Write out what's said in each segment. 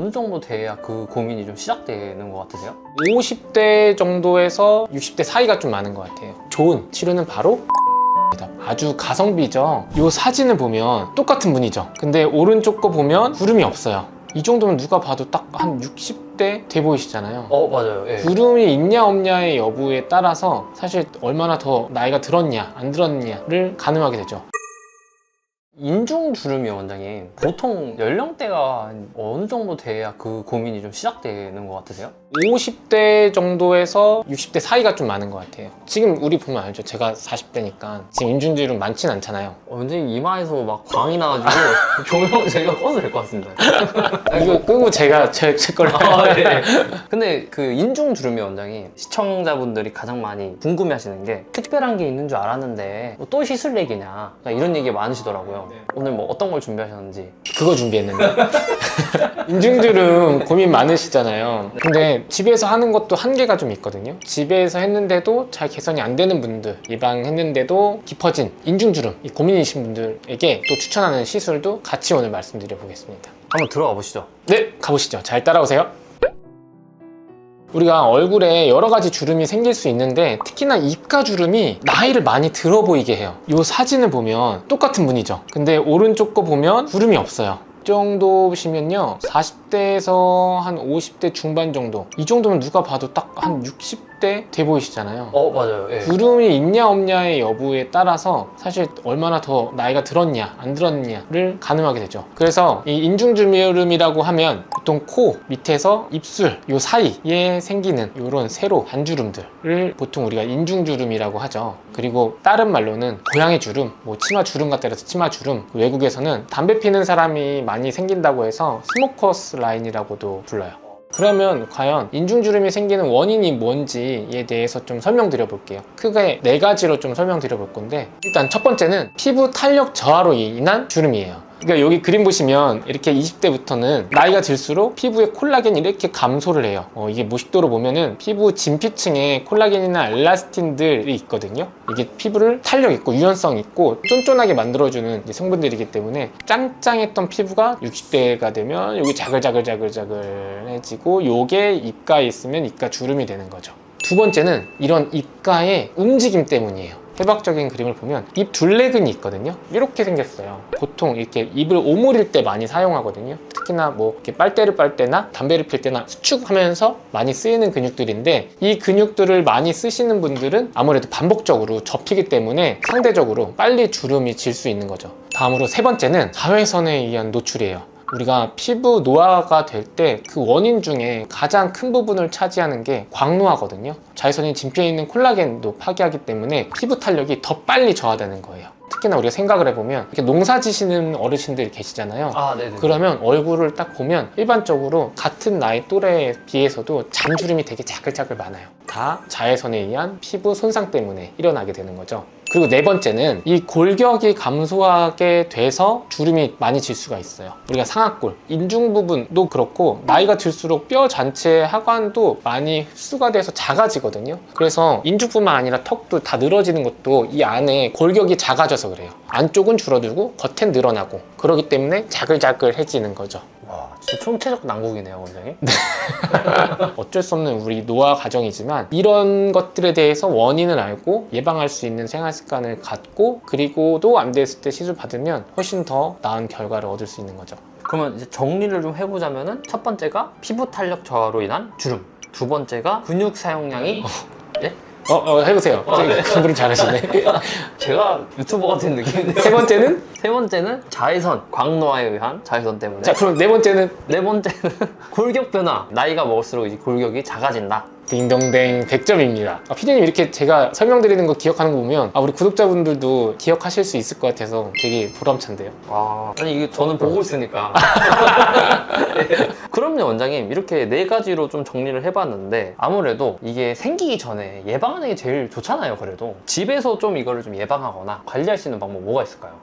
어느 정도 돼야 그 고민이 좀 시작되는 것 같으세요? 50대 정도에서 60대 사이가 좀 많은 것 같아요. 좋은 치료는 바로 아주 가성비죠. 이 사진을 보면 똑같은 분이죠. 근데 오른쪽 거 보면 주름이 없어요. 이 정도면 누가 봐도 딱 한 60대 돼 보이시잖아요. 맞아요. 예. 주름이 있냐 없냐의 여부에 따라서 사실 얼마나 더 나이가 들었냐 안 들었냐를 가늠하게 되죠. 인중 주름이 원장님, 보통 연령대가 어느 정도 돼야 그 고민이 좀 시작되는 것 같으세요? 50대 정도에서 60대 사이가 좀 많은 것 같아요. 지금 우리 보면 알죠. 제가 40대니까 지금 인중주름 많진 않잖아요. 원장님 이마에서 막 광이 나가지고 조명 제가 꺼도 될 것 같습니다. 이거 끄고 제가 제 걸로 네. 근데 그 인중 주름이 원장님, 시청자분들이 가장 많이 궁금해하시는 게 특별한 게 있는 줄 알았는데 또 시술 얘기냐, 이런 얘기 많으시더라고요. 오늘 뭐 어떤 걸 준비하셨는지. 그거 준비했는데 인중주름 고민 많으시잖아요. 근데 집에서 하는 것도 한계가 좀 있거든요. 집에서 했는데도 잘 개선이 안 되는 분들, 예방했는데도 깊어진 인중주름 이 고민이신 분들에게 또 추천하는 시술도 같이 오늘 말씀드려 보겠습니다. 한번 들어가 보시죠. 네, 가보시죠. 잘 따라오세요. 우리가 얼굴에 여러 가지 주름이 생길 수 있는데 특히나 입가 주름이 나이를 많이 들어 보이게 해요. 이 사진을 보면 똑같은 분이죠. 근데 오른쪽 거 보면 주름이 없어요. 이 정도 보시면요, 40대에서 한 50대 중반 정도, 이 정도면 누가 봐도 딱 한 60대 돼 보이시잖아요. 맞아요. 예. 주름이 있냐 없냐의 여부에 따라서 사실 얼마나 더 나이가 들었냐 안 들었냐를 가늠하게 되죠. 그래서 이 인중주름이라고 하면 보통 코 밑에서 입술 요 사이에 생기는 이런 세로 반주름들을 보통 우리가 인중주름이라고 하죠. 그리고 다른 말로는 고양이 주름, 뭐 치마 주름 같다 해서 치마 주름, 외국에서는 담배 피는 사람이 많이 생긴다고 해서 스모커스 라인이라고도 불러요. 그러면 과연 인중주름이 생기는 원인이 뭔지에 대해서 좀 설명드려 볼게요. 크게 4가지로 좀 설명드려 볼 건데, 일단 첫 번째는 피부 탄력 저하로 인한 주름이에요. 그러니까 여기 그림 보시면 이렇게 20대부터는 나이가 들수록 피부의 콜라겐이 이렇게 감소를 해요. 이게 무식도로 보면은 피부 진피층에 콜라겐이나 엘라스틴들이 있거든요. 이게 피부를 탄력 있고 유연성 있고 쫀쫀하게 만들어주는 성분들이기 때문에 짱짱했던 피부가 60대가 되면 여기 자글자글자글자글해지고, 요게 입가에 있으면 입가 주름이 되는 거죠. 두 번째는 이런 입가의 움직임 때문이에요. 해박적인 그림을 보면 입 둘레근이 있거든요. 이렇게 생겼어요. 보통 이렇게 입을 오므릴 때 많이 사용하거든요. 특히나 뭐 이렇게 빨대를 빨 때나 담배를 필 때나 수축하면서 많이 쓰이는 근육들인데, 이 근육들을 많이 쓰시는 분들은 아무래도 반복적으로 접히기 때문에 상대적으로 빨리 주름이 질 수 있는 거죠. 다음으로 세 번째는 자외선에 의한 노출이에요. 우리가 피부 노화가 될 때 그 원인 중에 가장 큰 부분을 차지하는 게 광노화거든요. 자외선이 진피에 있는 콜라겐도 파괴하기 때문에 피부 탄력이 더 빨리 저하되는 거예요. 특히나 우리가 생각을 해보면 이렇게 농사 지시는 어르신들이 계시잖아요. 네네. 그러면 얼굴을 딱 보면 일반적으로 같은 나이 또래에 비해서도 잔주름이 되게 자글자글 많아요. 다 자외선에 의한 피부 손상 때문에 일어나게 되는 거죠. 그리고 네 번째는 이 골격이 감소하게 돼서 주름이 많이 질 수가 있어요. 우리가 상악골, 인중 부분도 그렇고 나이가 들수록 뼈 전체 하관도 많이 흡수가 돼서 작아지거든요. 그래서 인중뿐만 아니라 턱도 다 늘어지는 것도 이 안에 골격이 작아져서 그래요. 안쪽은 줄어들고 겉엔 늘어나고, 그렇기 때문에 자글자글해지는 거죠. 와, 진짜 총체적 난국이네요, 원장님. 어쩔 수 없는 우리 노화 과정이지만 이런 것들에 대해서 원인을 알고 예방할 수 있는 생활 습관을 갖고, 그리고 또 안 됐을 때 시술 받으면 훨씬 더 나은 결과를 얻을 수 있는 거죠. 그러면 이제 정리를 좀 해보자면은, 첫 번째가 피부 탄력 저하로 인한 주름, 두 번째가 근육 사용량이 예? 해보세요. 네. 공부를 잘하시네. 제가 유튜버 같은 느낌인데. 세 번째는? 세 번째는 자외선, 광노화에 의한 자외선 때문에. 자, 그럼 네 번째는? 네 번째는 골격 변화. 나이가 먹을수록 이제 골격이 작아진다. 딩동댕 100점입니다. 피디님 이렇게 제가 설명드리는 거 기억하는 거 보면 우리 구독자분들도 기억하실 수 있을 것 같아서 되게 보람찬데요. 아니 이게 저는 보고 있으니까. 그럼요, 원장님. 이렇게 네 가지로 좀 정리를 해봤는데, 아무래도 이게 생기기 전에 예방하는 게 제일 좋잖아요. 그래도 집에서 좀 이거를 좀 예방하거나 관리할 수 있는 방법 뭐가 있을까요?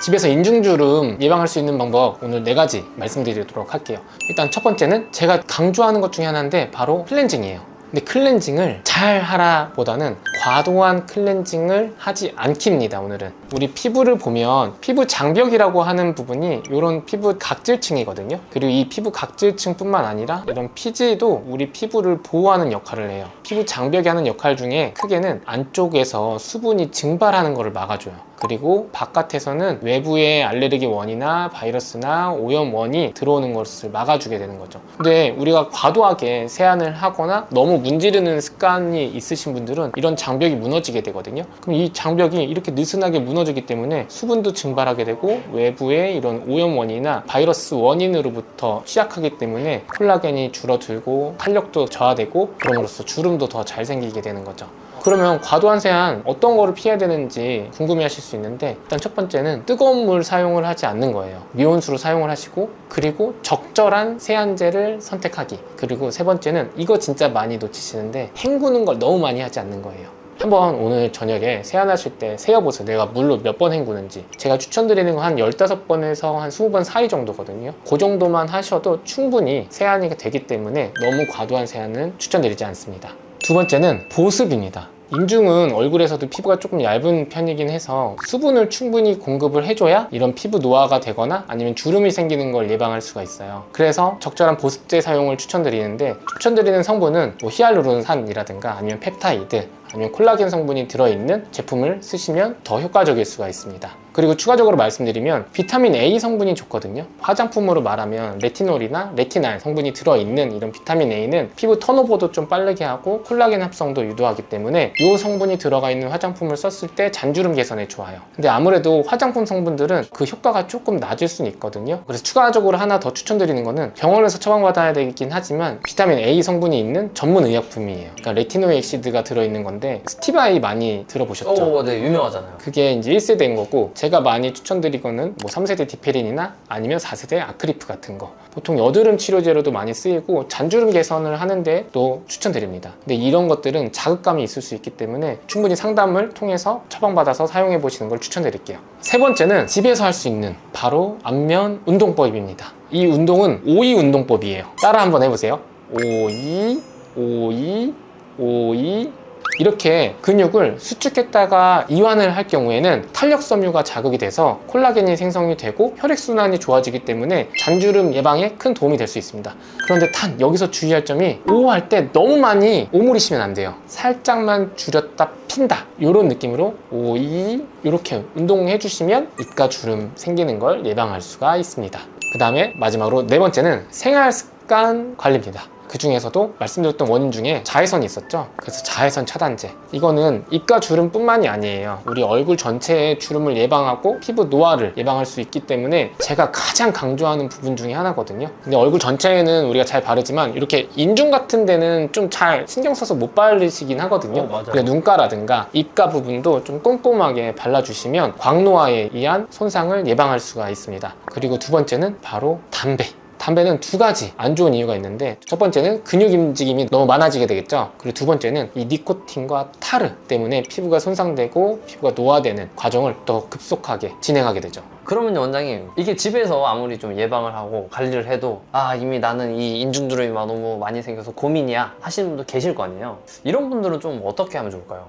집에서 인중주름 예방할 수 있는 방법 오늘 4가지 말씀드리도록 할게요. 일단 첫 번째는 제가 강조하는 것 중에 하나인데 바로 클렌징이에요. 근데 클렌징을 잘 하라 보다는 과도한 클렌징을 하지 않기입니다. 오늘은 우리 피부를 보면 피부 장벽이라고 하는 부분이 이런 피부 각질층이거든요. 그리고 이 피부 각질층 뿐만 아니라 이런 피지도 우리 피부를 보호하는 역할을 해요. 피부 장벽이 하는 역할 중에 크게는 안쪽에서 수분이 증발하는 것을 막아줘요. 그리고 바깥에서는 외부의 알레르기 원이나 바이러스나 오염 원이 들어오는 것을 막아주게 되는 거죠. 근데 우리가 과도하게 세안을 하거나 너무 문지르는 습관이 있으신 분들은 이런 장벽이 무너지게 되거든요. 그럼 이 장벽이 이렇게 느슨하게 무너지기 때문에 수분도 증발하게 되고 외부의 이런 오염 원이나 바이러스 원인으로부터 시작하기 때문에 콜라겐이 줄어들고 탄력도 저하되고 그럼으로써 주름도 더 잘 생기게 되는 거죠. 그러면 과도한 세안 어떤 거를 피해야 되는지 궁금해 하실 수 있는데, 일단 첫 번째는 뜨거운 물 사용을 하지 않는 거예요. 미온수로 사용을 하시고, 그리고 적절한 세안제를 선택하기. 그리고 세 번째는 이거 진짜 많이 놓치시는데 헹구는 걸 너무 많이 하지 않는 거예요. 한번 오늘 저녁에 세안하실 때 세어보세요. 내가 물로 몇 번 헹구는지. 제가 추천드리는 건 한 15번에서 한 20번 사이 정도거든요. 그 정도만 하셔도 충분히 세안이 되기 때문에 너무 과도한 세안은 추천드리지 않습니다. 두 번째는 보습입니다. 인중은 얼굴에서도 피부가 조금 얇은 편이긴 해서 수분을 충분히 공급을 해줘야 이런 피부 노화가 되거나 아니면 주름이 생기는 걸 예방할 수가 있어요. 그래서 적절한 보습제 사용을 추천드리는데, 추천드리는 성분은 뭐 히알루론산이라든가 아니면 펩타이드 아니면 콜라겐 성분이 들어있는 제품을 쓰시면 더 효과적일 수가 있습니다. 그리고 추가적으로 말씀드리면 비타민 A 성분이 좋거든요. 화장품으로 말하면 레티놀이나 레티날 성분이 들어있는 이런 비타민 A는 피부 턴오버도 좀 빠르게 하고 콜라겐 합성도 유도하기 때문에 이 성분이 들어가 있는 화장품을 썼을 때 잔주름 개선에 좋아요. 근데 아무래도 화장품 성분들은 그 효과가 조금 낮을 수는 있거든요. 그래서 추가적으로 하나 더 추천드리는 거는 병원에서 처방받아야 되긴 하지만 비타민 A 성분이 있는 전문 의약품이에요. 그러니까 레티노 엑시드가 들어있는 건데 스티바이 많이 들어보셨죠? 네, 유명하잖아요. 그게 이제 1세대인 거고, 제가 많이 추천드리고는 뭐 3세대 디페린이나 아니면 4세대 아크리프 같은 거, 보통 여드름 치료제로도 많이 쓰이고 잔주름 개선을 하는데 또 추천드립니다. 근데 이런 것들은 자극감이 있을 수 있기 때문에 충분히 상담을 통해서 처방받아서 사용해 보시는 걸 추천드릴게요. 세 번째는 집에서 할 수 있는 바로 안면 운동법입니다. 이 운동은 5이 운동법이에요. 따라 한번 해보세요. 5이 5이 5이 이렇게 근육을 수축했다가 이완을 할 경우에는 탄력 섬유가 자극이 돼서 콜라겐이 생성이 되고 혈액순환이 좋아지기 때문에 잔주름 예방에 큰 도움이 될 수 있습니다. 그런데 단 여기서 주의할 점이 5 할 때 너무 많이 오므리시면 안 돼요. 살짝만 줄였다 핀다 이런 느낌으로 5, 2 이렇게 운동해 주시면 입가 주름 생기는 걸 예방할 수가 있습니다. 그 다음에 마지막으로 네 번째는 생활 습관 관리입니다. 그 중에서도 말씀드렸던 원인 중에 자외선이 있었죠. 그래서 자외선 차단제, 이거는 입가 주름 뿐만이 아니에요. 우리 얼굴 전체의 주름을 예방하고 피부 노화를 예방할 수 있기 때문에 제가 가장 강조하는 부분 중에 하나거든요. 근데 얼굴 전체에는 우리가 잘 바르지만 이렇게 인중 같은 데는 좀 잘 신경 써서 못 바르시긴 하거든요. 맞아요. 눈가라든가 입가 부분도 좀 꼼꼼하게 발라주시면 광노화에 의한 손상을 예방할 수가 있습니다. 그리고 두 번째는 바로 담배. 담배는 두 가지 안 좋은 이유가 있는데, 첫 번째는 근육 움직임이 너무 많아지게 되겠죠. 그리고 두 번째는 이 니코틴과 타르 때문에 피부가 손상되고 피부가 노화되는 과정을 더 급속하게 진행하게 되죠. 그러면 원장님, 이게 집에서 아무리 좀 예방을 하고 관리를 해도 이미 나는 이 인중주름이 너무 많이 생겨서 고민이야 하시는 분도 계실 거 아니에요. 이런 분들은 좀 어떻게 하면 좋을까요?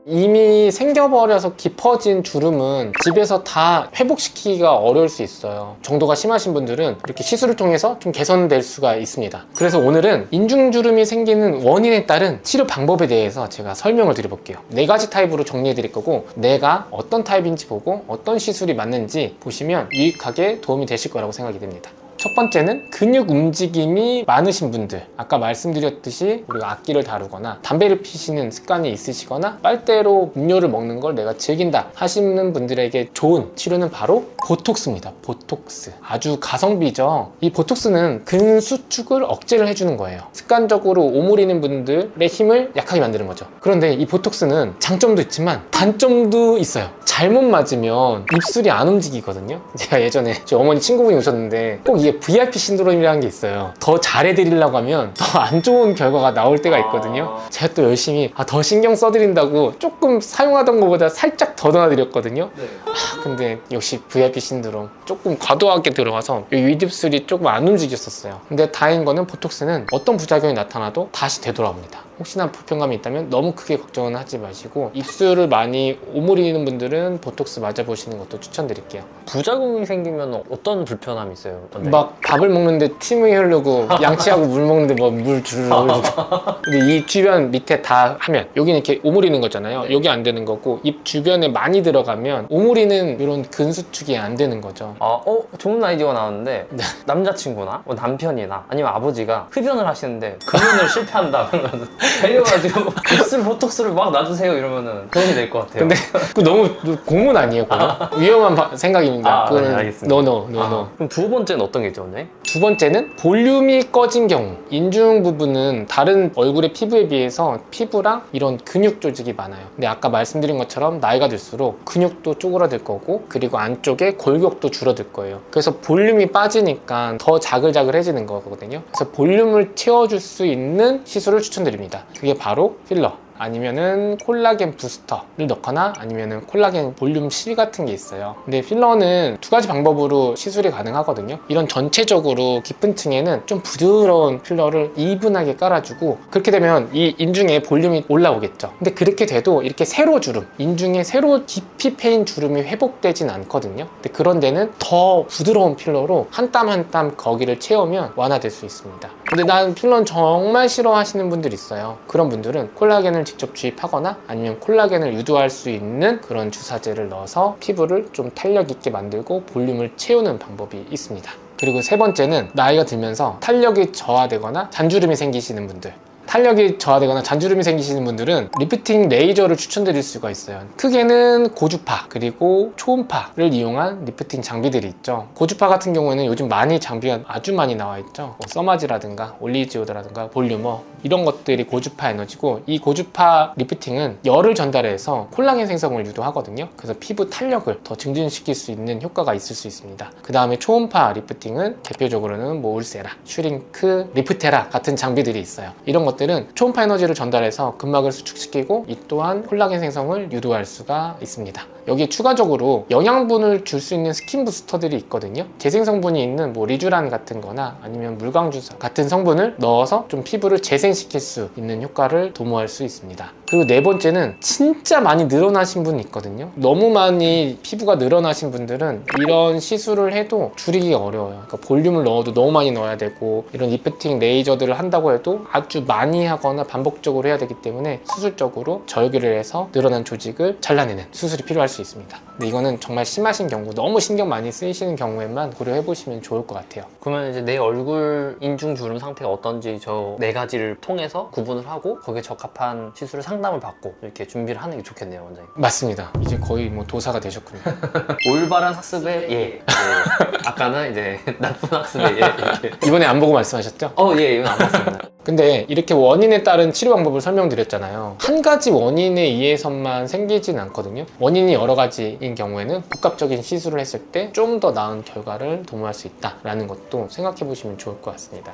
이미 생겨버려서 깊어진 주름은 집에서 다 회복시키기가 어려울 수 있어요. 정도가 심하신 분들은 이렇게 시술을 통해서 좀 개선될 수가 있습니다. 그래서 오늘은 인중주름이 생기는 원인에 따른 치료 방법에 대해서 제가 설명을 드려볼게요. 4가지 타입으로 정리해 드릴 거고, 내가 어떤 타입인지 보고 어떤 시술이 맞는지 보시면 유익하게 도움이 되실 거라고 생각이 됩니다. 첫 번째는 근육 움직임이 많으신 분들, 아까 말씀드렸듯이 우리가 악기를 다루거나 담배를 피시는 습관이 있으시거나 빨대로 음료를 먹는 걸 내가 즐긴다 하시는 분들에게 좋은 치료는 바로 보톡스입니다. 보톡스. 아주 가성비죠. 이 보톡스는 근수축을 억제를 해주는 거예요. 습관적으로 오므리는 분들의 힘을 약하게 만드는 거죠. 그런데 이 보톡스는 장점도 있지만 단점도 있어요. 잘못 맞으면 입술이 안 움직이거든요. 제가 예전에 저희 어머니 친구분이 오셨는데 꼭 이게 이게 VIP 신드롬이라는 게 있어요. 더 잘해드리려고 하면 더 안 좋은 결과가 나올 때가 있거든요. 제가 또 열심히 더 신경 써드린다고 조금 사용하던 것보다 살짝 더 넣어드렸거든요. 근데 역시 VIP 신드롬 조금 과도하게 들어가서 이 윗입술이 조금 안 움직였었어요. 근데 다행인 거는 보톡스는 어떤 부작용이 나타나도 다시 되돌아옵니다. 혹시나 불편감이 있다면 너무 크게 걱정은 하지 마시고 입술을 많이 오므리는 분들은 보톡스 맞아보시는 것도 추천드릴게요. 부작용이 생기면 어떤 불편함이 있어요? 원장님? 막 밥을 먹는데 침이 흐르고 양치하고 물 먹는데 뭐 물 주르르 흐르고 근데 이 주변 밑에 다 하면 여기는 이렇게 오므리는 거잖아요. 여기 안 되는 거고 입 주변에 많이 들어가면 오므리는 이런 근수축이 안 되는 거죠. 좋은 아이디어가 나왔는데 남자친구나 뭐 남편이나 아니면 아버지가 흡연을 하시는데 금연을 실패한다 그러면 달려가지고 입술 보톡스를 막 놔주세요 이러면은 도움이 될 것 같아요. 근데 그 너무 고문 아니에요, 그거? 위험한 생각입니다. 네, 알겠습니다. 노. 그럼 두 번째는 어떤 게 있죠, 원장님? 두 번째는 볼륨이 꺼진 경우. 인중 부분은 다른 얼굴의 피부에 비해서 피부랑 이런 근육 조직이 많아요. 근데 아까 말씀드린 것처럼 나이가 들수록 근육도 쪼그라들 거고 그리고 안쪽에 골격도 줄어들 거예요. 그래서 볼륨이 빠지니까 더 자글자글해지는 거거든요. 그래서 볼륨을 채워줄 수 있는 시술을 추천드립니다. 그게 바로 필러. 아니면은 콜라겐 부스터를 넣거나 아니면은 콜라겐 볼륨 실 같은 게 있어요. 근데 필러는 두 가지 방법으로 시술이 가능하거든요. 이런 전체적으로 깊은 층에는 좀 부드러운 필러를 이분하게 깔아주고 그렇게 되면 이 인중에 볼륨이 올라오겠죠. 근데 그렇게 돼도 이렇게 세로 주름, 인중에 세로 깊이 패인 주름이 회복되진 않거든요. 근데 그런 데는 더 부드러운 필러로 한 땀 한 땀 거기를 채우면 완화될 수 있습니다. 근데 난 필러는 정말 싫어하시는 분들 있어요. 그런 분들은 콜라겐을 직접 주입하거나 아니면 콜라겐을 유도할 수 있는 그런 주사제를 넣어서 피부를 좀 탄력 있게 만들고 볼륨을 채우는 방법이 있습니다. 그리고 세 번째는 나이가 들면서 탄력이 저하되거나 잔주름이 생기시는 분들, 탄력이 저하되거나 잔주름이 생기시는 분들은 리프팅 레이저를 추천드릴 수가 있어요. 크게는 고주파 그리고 초음파를 이용한 리프팅 장비들이 있죠. 고주파 같은 경우에는 요즘 많이 장비가 아주 많이 나와 있죠. 써마지라든가 올리지오드라든가 볼륨어 이런 것들이 고주파 에너지고 이 고주파 리프팅은 열을 전달해서 콜라겐 생성을 유도하거든요. 그래서 피부 탄력을 더 증진시킬 수 있는 효과가 있을 수 있습니다. 그 다음에 초음파 리프팅은 대표적으로는 뭐 울세라, 슈링크, 리프테라 같은 장비들이 있어요. 이런 것들은 초음파 에너지를 전달해서 근막을 수축시키고 이 또한 콜라겐 생성을 유도할 수가 있습니다. 여기에 추가적으로 영양분을 줄 수 있는 스킨 부스터들이 있거든요. 재생 성분이 있는 뭐 리쥬란 같은 거나 아니면 물광주사 같은 성분을 넣어서 좀 피부를 재생시킬 수 있는 효과를 도모할 수 있습니다. 그리고 네 번째는 진짜 많이 늘어나신 분이 있거든요. 너무 많이 피부가 늘어나신 분들은 이런 시술을 해도 줄이기가 어려워요. 그러니까 볼륨을 넣어도 너무 많이 넣어야 되고 이런 리프팅 레이저들을 한다고 해도 아주 많이 하거나 반복적으로 해야 되기 때문에 수술적으로 절개를 해서 늘어난 조직을 잘라내는 수술이 필요할 수 있습니다. 근데 이거는 정말 심하신 경우, 너무 신경 많이 쓰이시는 경우에만 고려해 보시면 좋을 것 같아요. 그러면 이제 내 얼굴 인중 주름 상태가 어떤지 저 네 가지를 통해서 구분을 하고 거기에 적합한 시술을 상담을 받고 이렇게 준비를 하는 게 좋겠네요, 원장님. 맞습니다. 이제 거의 뭐 도사가 되셨군요. 올바른 학습에 예. 아까는 이제 나쁜 학습에 예. 이렇게. 이번에 안 보고 말씀하셨죠? 예, 이건 안 봤습니다. 근데 이렇게 원인에 따른 치료 방법을 설명드렸잖아요. 한 가지 원인에 의해서만 생기진 않거든요. 원인이 여러 가지인 경우에는 복합적인 시술을 했을 때 좀 더 나은 결과를 도모할 수 있다라는 것도 생각해 보시면 좋을 것 같습니다.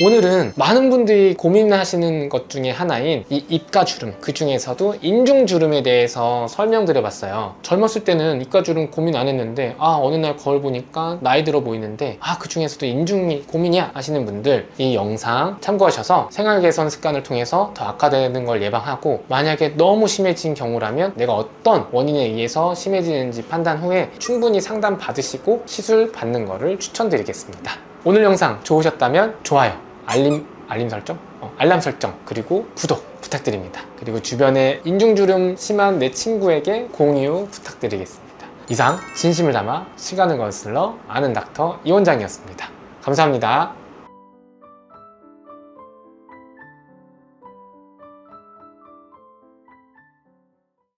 오늘은 많은 분들이 고민하시는 것 중에 하나인 이 입가주름, 그 중에서도 인중주름에 대해서 설명드려봤어요. 젊었을 때는 입가주름 고민 안 했는데 어느 날 거울 보니까 나이 들어 보이는데 그 중에서도 인중이 고민이야 하시는 분들 이 영상 참고하셔서 생활 개선 습관을 통해서 더 악화되는 걸 예방하고 만약에 너무 심해진 경우라면 내가 어떤 원인에 의해서 심해지는지 판단 후에 충분히 상담 받으시고 시술 받는 거를 추천드리겠습니다. 오늘 영상 좋으셨다면 좋아요, 알람 설정 그리고 구독 부탁드립니다. 그리고 주변에 인중주름 심한 내 친구에게 공유 부탁드리겠습니다. 이상 진심을 담아 시간을 거슬러 아는 닥터 이원장이었습니다. 감사합니다.